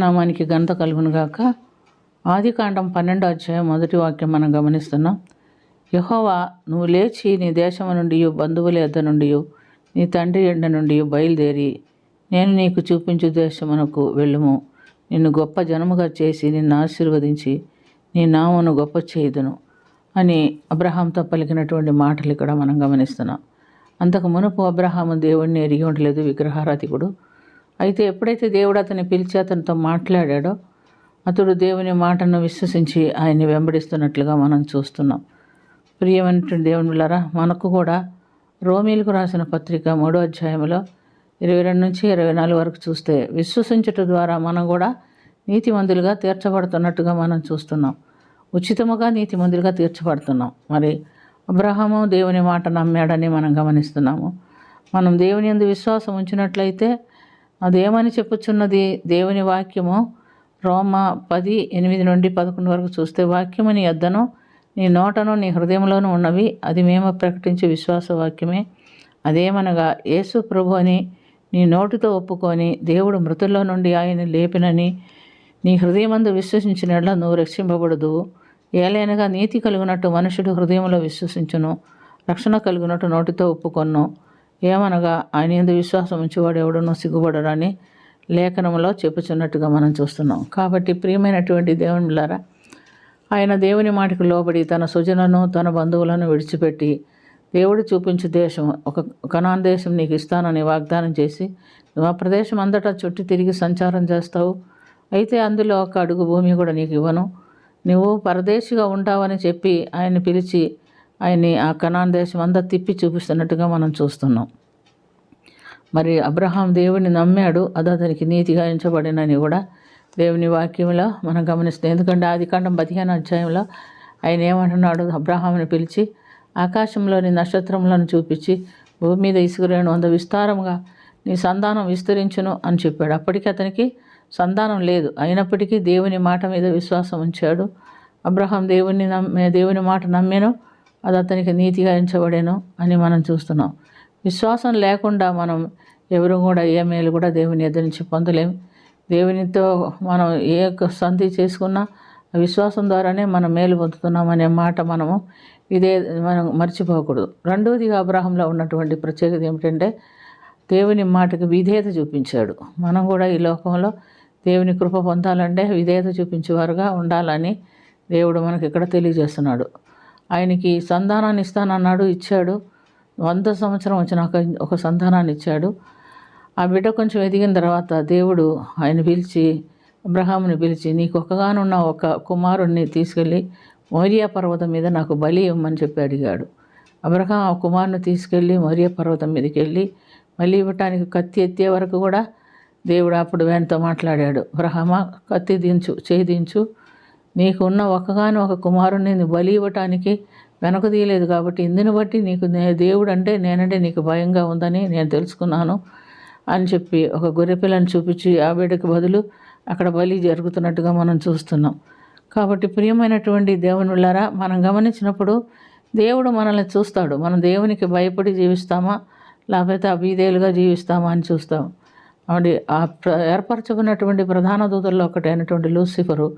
నామానికి ఘనత కలుగునుగాక. ఆదికాండం 12వ అధ్యాయం 1వ వాక్యం మనం గమనిస్తున్నాం. యెహోవా, నువ్వు లేచి నీ దేశము నుండి, బంధువుల యొద్ద నుండి, నీ తండ్రి ఎండ నుండి బయలుదేరి నేను నీకు చూపించు దేశమునకు వెళ్ళుము. నిన్ను గొప్ప జనముగా చేసి నిన్ను ఆశీర్వదించి నీ నామమును గొప్ప చేయుదును అని అబ్రహాంతో పలికినటువంటి మాటలు ఇక్కడ మనం గమనిస్తున్నాం. అంతకు మునుపు అబ్రహాము దేవుడిని ఎరిగి ఉండలేదు, విగ్రహారాధికుడు. అయితే ఎప్పుడైతే దేవుడు అతన్ని పిలిచి అతనితో మాట్లాడాడో అతడు దేవుని మాటను విశ్వసించి ఆయన్ని వెంబడిస్తున్నట్లుగా మనం చూస్తున్నాం. ప్రియమైనటువంటి దేవుని బిడ్డలారా, మనకు కూడా రోమీలకు రాసిన పత్రిక 3వ అధ్యాయంలో 22 నుంచి 24 వరకు చూస్తే విశ్వసించుట ద్వారా మనం కూడా నీతిమంతులుగా తీర్చబడుతున్నట్టుగా మనం చూస్తున్నాం. ఉచితముగా నీతిమంతులుగా తీర్చబడుతున్నాం. మరి అబ్రహాము దేవుని మాట నమ్మాడని మనం గమనిస్తున్నాము. మనం దేవుని యందు విశ్వాసం ఉంచినట్లయితే అదేమని చెప్పుచున్నది దేవుని వాక్యము. రోమా 10:8 నుండి 11 వరకు చూస్తే, వాక్యము నీ యొద్దను నీ నోటను నీ హృదయంలోనూ ఉన్నవి, అది మేము ప్రకటించే విశ్వాస వాక్యమే. అదేమనగా యేసు ప్రభు అని నీ నోటితో ఒప్పుకొని దేవుడు మృతుల్లో నుండి ఆయన లేపినని నీ హృదయమందు విశ్వసించినట్ల నువ్వు రక్షింపబడదు. ఏలైనగా నీతి కలుగునట్టు మనుషుడు హృదయంలో విశ్వసించును, రక్షణ కలుగునట్టు నోటితో ఒప్పుకొను. ఏమనగా ఆయన యందు విశ్వాసం ఉంచేవాడు ఎవడనో సిగ్గుపడడని లేఖనంలో చెప్పుచున్నట్టుగా మనం చూస్తున్నాం. కాబట్టి ప్రియమైనటువంటి దేవుని బిడ్డలారా, ఆయన దేవుని మాటకు లోబడి తన సుజనను తన బంధువులను విడిచిపెట్టి దేవుడు చూపించే దేశం, ఒక కనాన్ దేశం నీకు ఇస్తానని వాగ్దానం చేసి నువ్వు ఆ ప్రదేశం అంతటా చుట్టూ తిరిగి సంచారం చేస్తావు. అయితే అందులో ఒక అడుగు భూమి కూడా నీకు ఇవ్వను, నువ్వు పరదేశిగా ఉంటావని చెప్పి ఆయన్ని పిలిచి ఆయన్ని ఆ కనాన్ దేశం అంతా తిప్పి చూపిస్తున్నట్టుగా మనం చూస్తున్నాం. మరి అబ్రహాం దేవుడిని నమ్మాడు, అది అతనికి నీతిగా ఎంచబడినని కూడా దేవుని వాక్యంలో మనం గమనిస్తాం. ఎందుకంటే ఆదికాండం 15వ అధ్యాయంలో ఆయన ఏమంటున్నాడు, అబ్రహాముని పిలిచి ఆకాశంలోని నక్షత్రములను చూపించి భూమి మీద ఇసుకరేణు అంత విస్తారంగా నీ సంతానం విస్తరించును అని చెప్పాడు. అప్పటికి అతనికి సంతానం లేదు, అయినప్పటికీ దేవుని మాట మీద విశ్వాసం ఉంచాడు. అబ్రహాం దేవుని మాట నమ్మాను, అది అతనికి నీతిగా ఎంచబడేను అని మనం చూస్తున్నాం. విశ్వాసం లేకుండా మనం ఎవరు కూడా ఏ మేలు కూడా దేవుని ఎదురు నుంచి పొందలేం. దేవునితో మనం ఏ సంధి చేసుకున్నా విశ్వాసం ద్వారానే మనం మేలు పొందుతున్నాం అనే మాట మనం మర్చిపోకూడదు. రెండవదిగా అబ్రహాంలో ఉన్నటువంటి ప్రత్యేకత ఏమిటంటే దేవుని మాటకు విధేయత చూపించాడు. మనం కూడా ఈ లోకంలో దేవుని కృప పొందాలంటే విధేయత చూపించేవారుగా ఉండాలని దేవుడు మనకి ఇక్కడ తెలియజేస్తున్నాడు. ఆయనకి సంతానాన్ని ఇస్తానన్నాడు, ఇచ్చాడు. 100 సంవత్సరం వచ్చినాక ఒక సంతానాన్ని ఇచ్చాడు. ఆ బిడ్డ కొంచెం ఎదిగిన తర్వాత దేవుడు ఆయన పిలిచి, అబ్రహాముని పిలిచి, నీకు ఒక్కగానున్న ఒక కుమారుణ్ణి తీసుకెళ్ళి మోరియా పర్వతం మీద నాకు బలి ఇవ్వమని చెప్పి అడిగాడు. అబ్రహాం ఆ కుమారుని తీసుకెళ్ళి మోరియా పర్వతం మీదకి వెళ్ళి బలి ఇవ్వటానికి కత్తి ఎత్తే వరకు కూడా దేవుడు అప్పుడు ఆయనతో మాట్లాడాడు. అబ్రహామా, కత్తి దించు, చేయి దించు, నీకు ఉన్న ఒక్కగాను ఒక కుమారుని బలి ఇవ్వటానికి వెనక తీయలేదు కాబట్టి ఇందుని బట్టి నీకు దేవుడు అంటే నేనంటే నీకు భయంగా ఉందని నేను తెలుసుకున్నాను అని చెప్పి ఒక గొర్రెపిల్లని చూపించి ఆ బిడ్డకి బదులు అక్కడ బలి జరుగుతున్నట్టుగా మనం చూస్తున్నాం. కాబట్టి ప్రియమైనటువంటి దేవుని బిడ్డలారా, మనం గమనించినప్పుడు దేవుడు మనల్ని చూస్తాడు. మనం దేవునికి భయపడి జీవిస్తామా లేకపోతే అవిధేయులుగా జీవిస్తామా అని చూస్తాం. కాబట్టి ఆ ఏర్పరచుకున్నటువంటి ప్రధాన దూతల్లో ఒకటైనటువంటి లూసిఫరు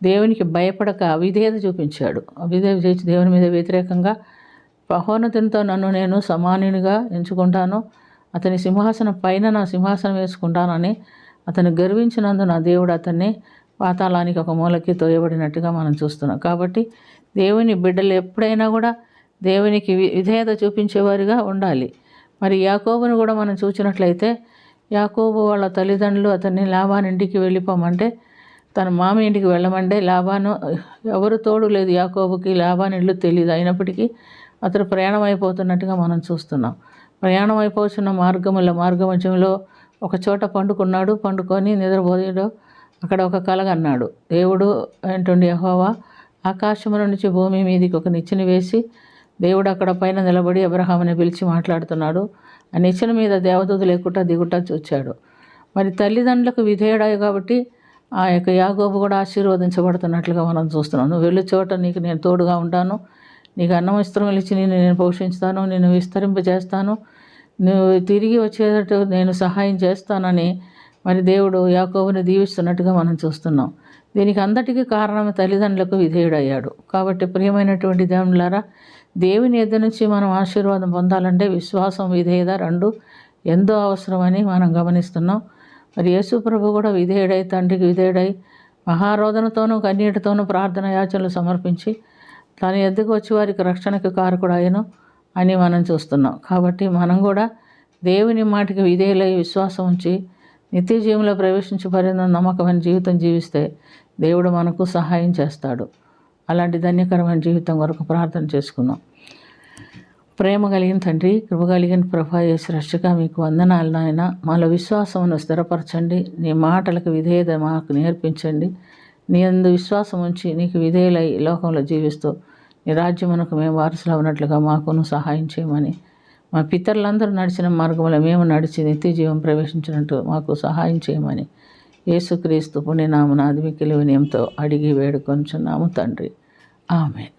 దేవునికి భయపడక అవిధేయత చూపించాడు. అవిధేయత చేసి దేవుని మీద వ్యతిరేకంగా మహోన్నతునితో నన్ను నేను సమానునిగా ఎంచుకుంటాను, అతని సింహాసనం పైన నా సింహాసనం వేసుకుంటానని అతను గర్వించినందున దేవుడు అతన్ని పాతాళానికి ఒక మూలకి తోయబడినట్టుగా మనం చూస్తున్నాం. కాబట్టి దేవుని బిడ్డలు ఎప్పుడైనా కూడా దేవునికి విధేయత చూపించేవారిగా ఉండాలి. మరి యాకోబును కూడా మనం చూసినట్లయితే యాకోబు వాళ్ళ తల్లిదండ్రులు అతన్ని లాబాను ఇంటికి వెళ్ళిపోమంటే, తన మామ ఇంటికి వెళ్ళమంటే లాబాను ఎవరు తోడు లేదు యాకోబుకి, లాబాను ఇల్లు తెలియదు. అయినప్పటికీ అతడు ప్రయాణం అయిపోతున్నట్టుగా మనం చూస్తున్నాం. ప్రయాణం అయిపోతున్న మార్గమధ్యంలో ఒక చోట పండుకొని నిద్రపోయాడు. అక్కడ ఒక కలగన్నాడు. దేవుడు ఏంటండి, యెహోవా ఆకాశము నుంచి భూమి మీదకి ఒక నిచ్చెన వేసి దేవుడు అక్కడ పైన నిలబడి అబ్రహాముని పిలిచి మాట్లాడుతున్నాడు. ఆ నిచ్చెన మీద దేవదూతలు ఎక్కుట దిగుట చూచాడు. మరి తల్లిదండ్రులకు విధేయుడాయి కాబట్టి ఆ యొక్క యాకోబు కూడా ఆశీర్వదించబడుతున్నట్లుగా మనం చూస్తున్నాం. నువ్వు వెళ్ళే చోట నీకు నేను తోడుగా ఉంటాను, నీకు అన్నం వస్త్రం ఇచ్చి నేను పోషిస్తాను, నేను విస్తరింపజేస్తాను, నువ్వు తిరిగి వచ్చేటట్టు నేను సహాయం చేస్తానని మరి దేవుడు యాకోబుని దీవిస్తున్నట్టుగా మనం చూస్తున్నాం. దీనికి అంతటికీ కారణం తల్లిదండ్రులకు విధేయుడయ్యాడు. కాబట్టి ప్రియమైనటువంటి దేవునులారా, దేవుని యొద్ద నుంచి మనం ఆశీర్వాదం పొందాలంటే విశ్వాసం, విధేయత రెండు ఎంతో అవసరమని మనం గమనిస్తున్నాం. మరి యేసు ప్రభు కూడా విధేయుడై, తండ్రికి విధేయుడై మహారోదనతోనూ కన్నీటితోనూ ప్రార్థన యాచనలు సమర్పించి తన ఎద్దుకు వచ్చి వారికి రక్షణకు కారకుడు అయ్యను అని మనం చూస్తున్నాం. కాబట్టి మనం కూడా దేవుని మాటికి విధేయులై విశ్వాసం ఉంచి నిత్య జీవంలో ప్రవేశించి పరిణ నమ్మకమైన జీవితం జీవిస్తే దేవుడు మనకు సహాయం చేస్తాడు. అలాంటి ధన్యకరమైన జీవితం కొరకు ప్రార్థన చేసుకుందాం. ప్రేమ కలిగిన తండ్రి, కృప కలిగిన ప్రభా, యేసు రక్షక, మీకు వందనాలు నాయన. మాలో విశ్వాసమును స్థిరపరచండి. నీ మాటలకు విధేయత మాకు నేర్పించండి. నీ యందు విశ్వాసం ఉంచి నీకు విధేయులై లోకంలో జీవిస్తూ నీ రాజ్యమునకు మేము వారసులు ఉన్నట్లుగా మాకును సహాయం చేయమని, మా పితరులందరూ నడిచిన మార్గంలో మేము నడిచి నిత్య జీవం ప్రవేశించినట్టు మాకు సహాయం చేయమని యేసుక్రీస్తు పుణ్యనామమున అధిమిక్కిలి వినయంతో అడిగి వేడుకొనుచున్నాము తండ్రి. ఆమేన్.